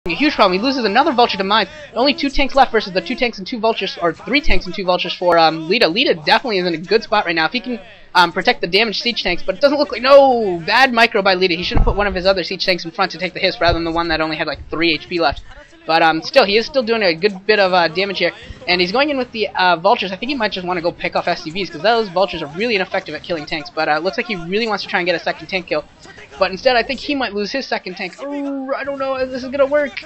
a huge problem. He loses another vulture to mines. Only 2 tanks left versus the 2 tanks and 2 vultures, or 3 tanks and 2 vultures for Leta. Leta definitely is in a good spot right now. If he can protect the damaged siege tanks, but it doesn't look like... No! Bad micro by Leta. He should have put one of his other siege tanks in front to take the hits rather than the one that only had like 3 HP left. But still, he is still doing a good bit of damage here. And he's going in with the vultures. I think he might just want to go pick off SCVs, because those vultures are really ineffective at killing tanks. But it looks like he really wants to try and get a second tank kill. But instead, I think he might lose his second tank. Oh, I don't know if this is going to work.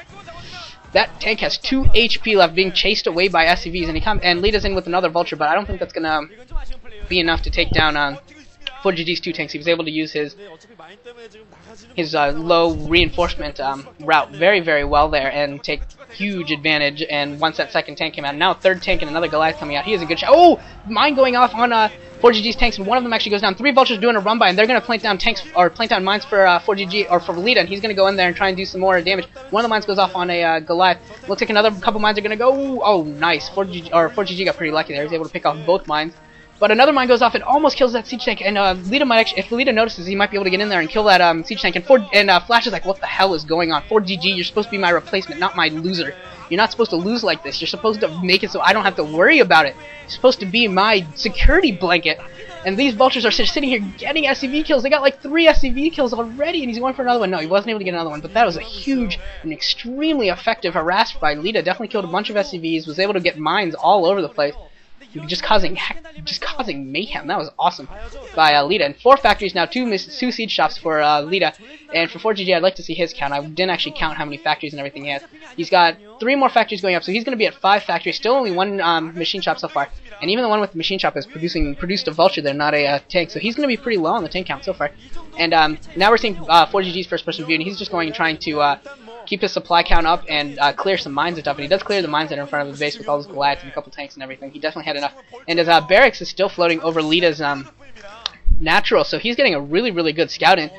That tank has 2 HP left, being chased away by SCVs, and Leta's in with another vulture, but I don't think that's going to be enough to take down Forgg's 2 tanks. He was able to use his low reinforcement route very, very well there and take huge advantage. And once that second tank came out, now a third tank and another Goliath coming out, he has a good shot. Oh! Mine going off on Forgg's tanks, and one of them actually goes down. 3 vultures doing a run by, and they're going to plant down tanks, or plant down mines for Forgg, or for Leta, and he's going to go in there and try and do some more damage. One of the mines goes off on a Goliath. Looks like another couple mines are going to go. Oh, nice. Forgg got pretty lucky there. He was able to pick off both mines. But another mine goes off and almost kills that siege tank, and Leta might actually, if Leta notices, he might be able to get in there and kill that siege tank. And Flash is like, what the hell is going on? Forgg, you're supposed to be my replacement, not my loser. You're not supposed to lose like this. You're supposed to make it so I don't have to worry about it. You're supposed to be my security blanket. And these vultures are sitting here getting SCV kills. They got like 3 SCV kills already, and he's going for another one. No, he wasn't able to get another one, but that was a huge and extremely effective harass by Leta. Definitely killed a bunch of SCVs, was able to get mines all over the place. Just causing mayhem. That was awesome by Leta. And 4 factories now, 2 siege shops for Leta. And for Forgg, I'd like to see his count. I didn't actually count how many factories and everything he has. He's got 3 more factories going up, so he's going to be at 5 factories. Still only 1 machine shop so far. And even the one with the machine shop is produced a vulture there, not a tank. So he's going to be pretty low on the tank count so far. And now we're seeing Forgg's first-person view, and he's just going and trying to keep his supply count up and clear some mines and stuff. And he does clear the mines that are in front of his base with all those Goliaths and a couple tanks and everything. He definitely had enough. And his barracks is still floating over Leta's natural, so he's getting a really, really good scout in.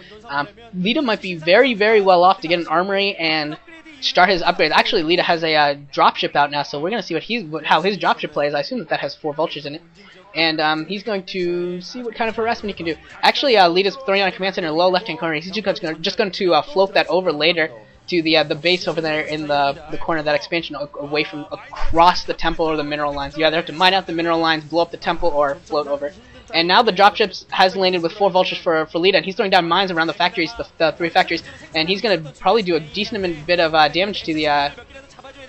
Leta might be very, very well off to get an armory and start his upgrades. Actually, Leta has a dropship out now, so we're going to see how his dropship plays. I assume that has 4 vultures in it. And he's going to see what kind of harassment he can do. Actually, Leta's throwing on a command center in the low left-hand corner. He's just going to float that over later to the base over there in the corner of that expansion, away from across the temple or the mineral lines. You either have to mine out the mineral lines, blow up the temple, or float over. And now the dropships has landed with 4 vultures for Leta, and he's throwing down mines around the factories, the 3 factories, and he's going to probably do a decent bit of damage to the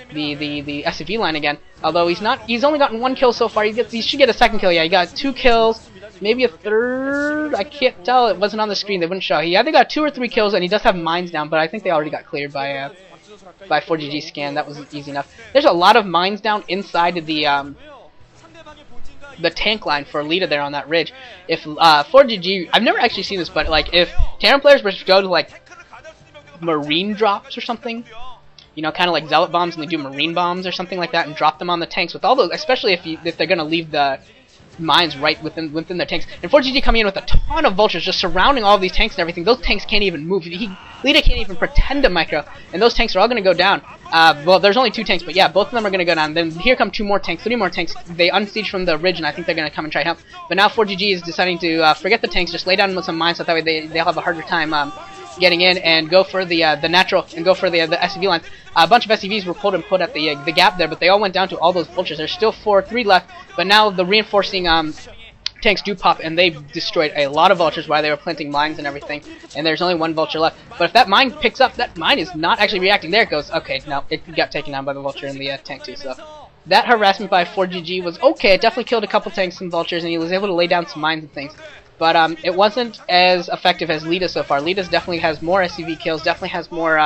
SCV line again. Although he's only gotten 1 kill so far. He should get a second kill. Yeah, he got 2 kills. Maybe a third? I can't tell. It wasn't on the screen. They wouldn't show. He either got 2 or 3 kills, and he does have mines down, but I think they already got cleared by Forgg's scan. That was easy enough. There's a lot of mines down inside of the tank line for Leta there on that ridge. If Forgg, I've never actually seen this, but like if Terran players were to go to like marine drops or something, you know, kind of like zealot bombs, and they do marine bombs or something like that, and drop them on the tanks with all those, especially if they're gonna leave the mines right within their tanks. And Forgg coming in with a ton of vultures just surrounding all of these tanks and everything. Those tanks can't even move. Leta can't even pretend to micro, and those tanks are all going to go down. Well, there's only 2 tanks, but yeah, both of them are going to go down. Then here come 2 more tanks, 3 more tanks. They unsiege from the ridge, and I think they're going to come and try help. But now Forgg is deciding to forget the tanks, just lay down with some mines, so that way they'll have a harder time getting in and go for the natural and go for the SCV lines. A bunch of SCVs were pulled and put at the gap there, but they all went down to all those vultures. There's still 3 left, but now the reinforcing tanks do pop, and they destroyed a lot of vultures while they were planting mines and everything, and there's only 1 vulture left. But if that mine picks up, that mine is not actually reacting. There it goes. Okay, no, it got taken down by the vulture in the tank too, so that harassment by Forgg was okay. It definitely killed a couple tanks and vultures, and he was able to lay down some mines and things. But it wasn't as effective as Leta so far. Leta definitely has more SCV kills, definitely has more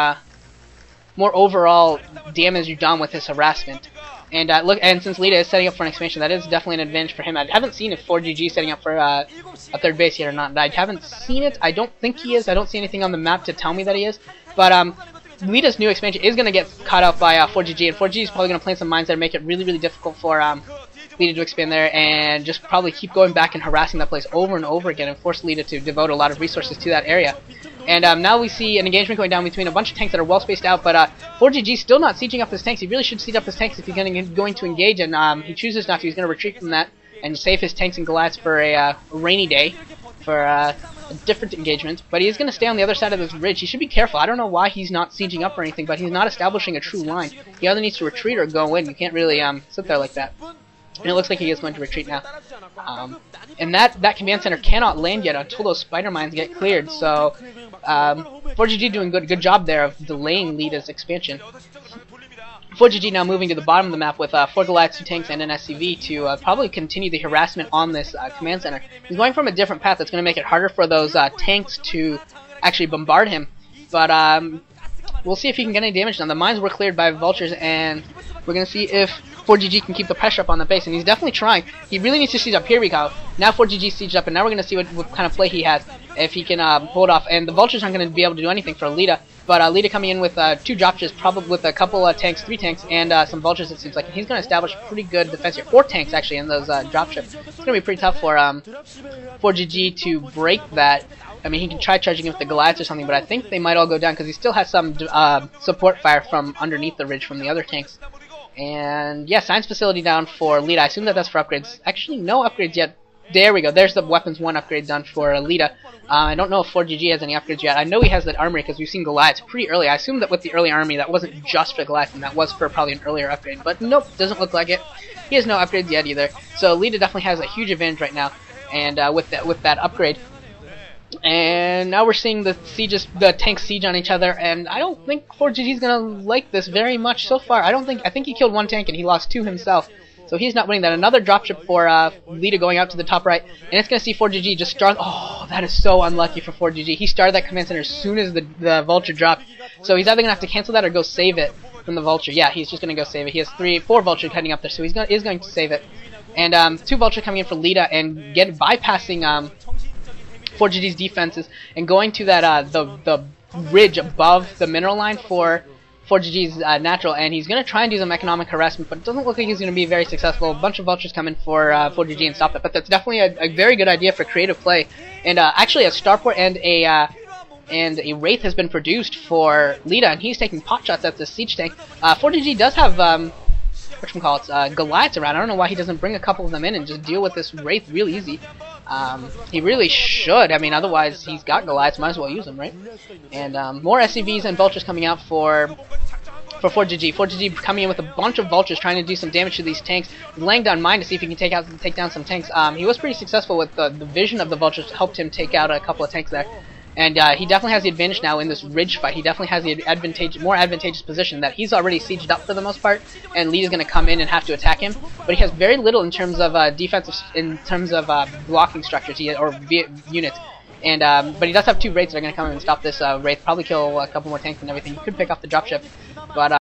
overall damage done with his harassment. And and since Leta is setting up for an expansion, that is definitely an advantage for him. I haven't seen if Forgg is setting up for a 3rd base yet or not. I haven't seen it. I don't think he is. I don't see anything on the map to tell me that he is. But Leta's new expansion is going to get caught out by Forgg, and Forgg is probably going to plant some mines that make it really, really difficult for Leta to expand there, and just probably keep going back and harassing that place over and over again, and force Leta to devote a lot of resources to that area. And now we see an engagement going down between a bunch of tanks that are well spaced out, but Forgg still not sieging up his tanks. He really should siege up his tanks if he's going to engage, and he chooses not to. He's going to retreat from that and save his tanks and Goliaths for a rainy day, for a different engagement, but he is going to stay on the other side of this ridge. He should be careful. I don't know why he's not sieging up or anything, but he's not establishing a true line. He either needs to retreat or go in. You can't really sit there like that. And it looks like he is going to retreat now. And that command center cannot land yet until those spider mines get cleared. So Forgg doing good job there of delaying Leta's expansion. Forgg now moving to the bottom of the map with 4 Goliaths, 2 tanks, and an SCV to probably continue the harassment on this command center. He's going from a different path that's going to make it harder for those tanks to actually bombard him. But we'll see if he can get any damage done. The mines were cleared by vultures, and we're going to see if Forgg can keep the pressure up on the base, and he's definitely trying. He really needs to siege up. Here we go. Now Forgg sieged up, and now we're going to see what kind of play he has, if he can hold off. And the vultures aren't going to be able to do anything for Leta, but Leta coming in with 2 dropships, probably with a couple tanks, 3 tanks, and some vultures, it seems like. And he's going to establish pretty good defense here. 4 tanks, actually, in those dropships. It's going to be pretty tough for Forgg to break that. I mean, he can try charging in with the Goliaths or something, but I think they might all go down, because he still has some support fire from underneath the ridge from the other tanks. And yeah, science facility down for Leta. I assume that's for upgrades. Actually, no upgrades yet. There we go. There's the weapons 1 upgrade done for Leta. I don't know if Forgg has any upgrades yet. I know he has that armory because we've seen Goliaths pretty early. I assume that with the early army, that wasn't just for Goliaths, and that was for probably an earlier upgrade. But nope, doesn't look like it. He has no upgrades yet either. So Leta definitely has a huge advantage right now, and with that upgrade. And now we're seeing the tanks siege on each other, and I don't think Forgg is gonna like this very much so far. I think he killed 1 tank and he lost 2 himself, so he's not winning that. Another dropship for Leta going out to the top right, and it's gonna see Forgg just start. Oh, that is so unlucky for Forgg. He started that command center as soon as the vulture dropped, so he's either gonna have to cancel that or go save it from the vulture. Yeah, he's just gonna go save it. He has 4 vultures heading up there, so is going to save it. And 2 vultures coming in for Leta and bypassing Forgg's defenses and going to that the ridge above the mineral line for Forgg's natural, and he's going to try and do some economic harassment, but it doesn't look like he's going to be very successful. A bunch of vultures come in for Forgg and stop it, but that's definitely a very good idea for creative play. And actually, a starport and a wraith has been produced for Leta, and he's taking pot shots at the siege tank. Forgg does have Goliaths around. I don't know why he doesn't bring a couple of them in and just deal with this wraith real easy. He really should. I mean, otherwise he's got Goliaths, might as well use them, right? And more SCVs and vultures coming out for Forgg. Forgg coming in with a bunch of vultures trying to do some damage to these tanks, laying down mine to see if he can take down some tanks. He was pretty successful with the vision of the vultures, helped him take out a couple of tanks there. And he definitely has the advantage now in this ridge fight. He definitely has the more advantageous position that he's already sieged up for the most part, and Leta's going to come in and have to attack him. But he has very little in terms of defensive, in terms of blocking structures or units. And but he does have 2 wraiths that are going to come in and stop this wraith. Probably kill a couple more tanks and everything. He could pick off the dropship, but